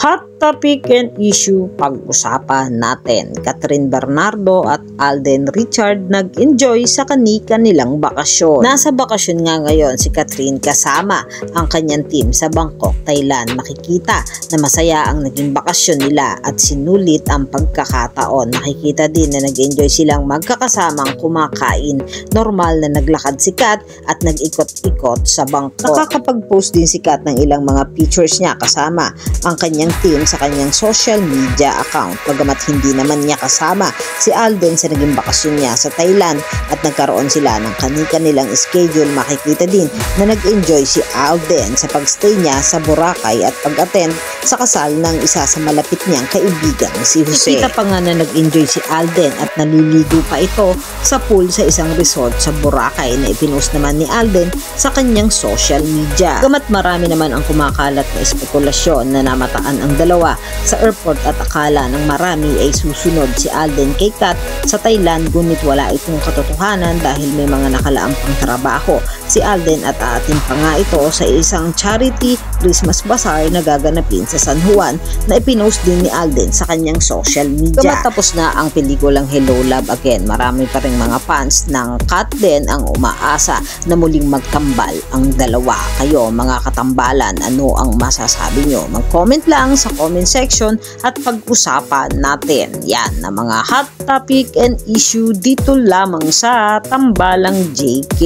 Hot topic and issue pag-usapan natin. Catherine Bernardo at Alden Richard nag-enjoy sa kani-kanilang bakasyon. Nasa bakasyon nga ngayon si Catherine kasama ang kanyang team sa Bangkok, Thailand. Makikita na masaya ang naging bakasyon nila at sinulit ang pagkakataon. Makikita din na nag-enjoy silang magkakasamang kumakain. Normal na naglakad si Kat at nag-ikot-ikot sa Bangkok. Nakakapag-post din si Kat ng ilang mga pictures niya kasama ang kanyang team sa kanyang social media account. Bagamat hindi naman niya kasama si Alden sa naging bakasyon niya sa Thailand at nagkaroon sila ng kani-kanilang schedule, makikita din na nag-enjoy si Alden sa pagstay niya sa Boracay at pag-attend sa kasal ng isa sa malapit niyang kaibigan, si Jose. Kita pa nga na nag-enjoy si Alden at naliligo pa ito sa pool sa isang resort sa Boracay na ipinost naman ni Alden sa kanyang social media. Bagamat marami naman ang kumakalat na espekulasyon na namataan ang dalawa sa airport at akala ng marami ay susunod si Alden kay Kat sa Thailand, ngunit wala itong katotohanan dahil may mga nakalaang pang trabaho si Alden at aatin pa nga ito sa isang charity Christmas bazaar na gaganapin sa San Juan na ipinost din ni Alden sa kanyang social media. Matapos na ang pelikulang Hello Love Again, marami pa ring mga fans ng Kat din ang umaasa na muling magtambal ang dalawa. Kayo mga katambalan, ano ang masasabi nyo? Mag-comment lang sa comment section at pag-usapan natin yan na mga hot topic and issue dito lamang sa Tambalang JK.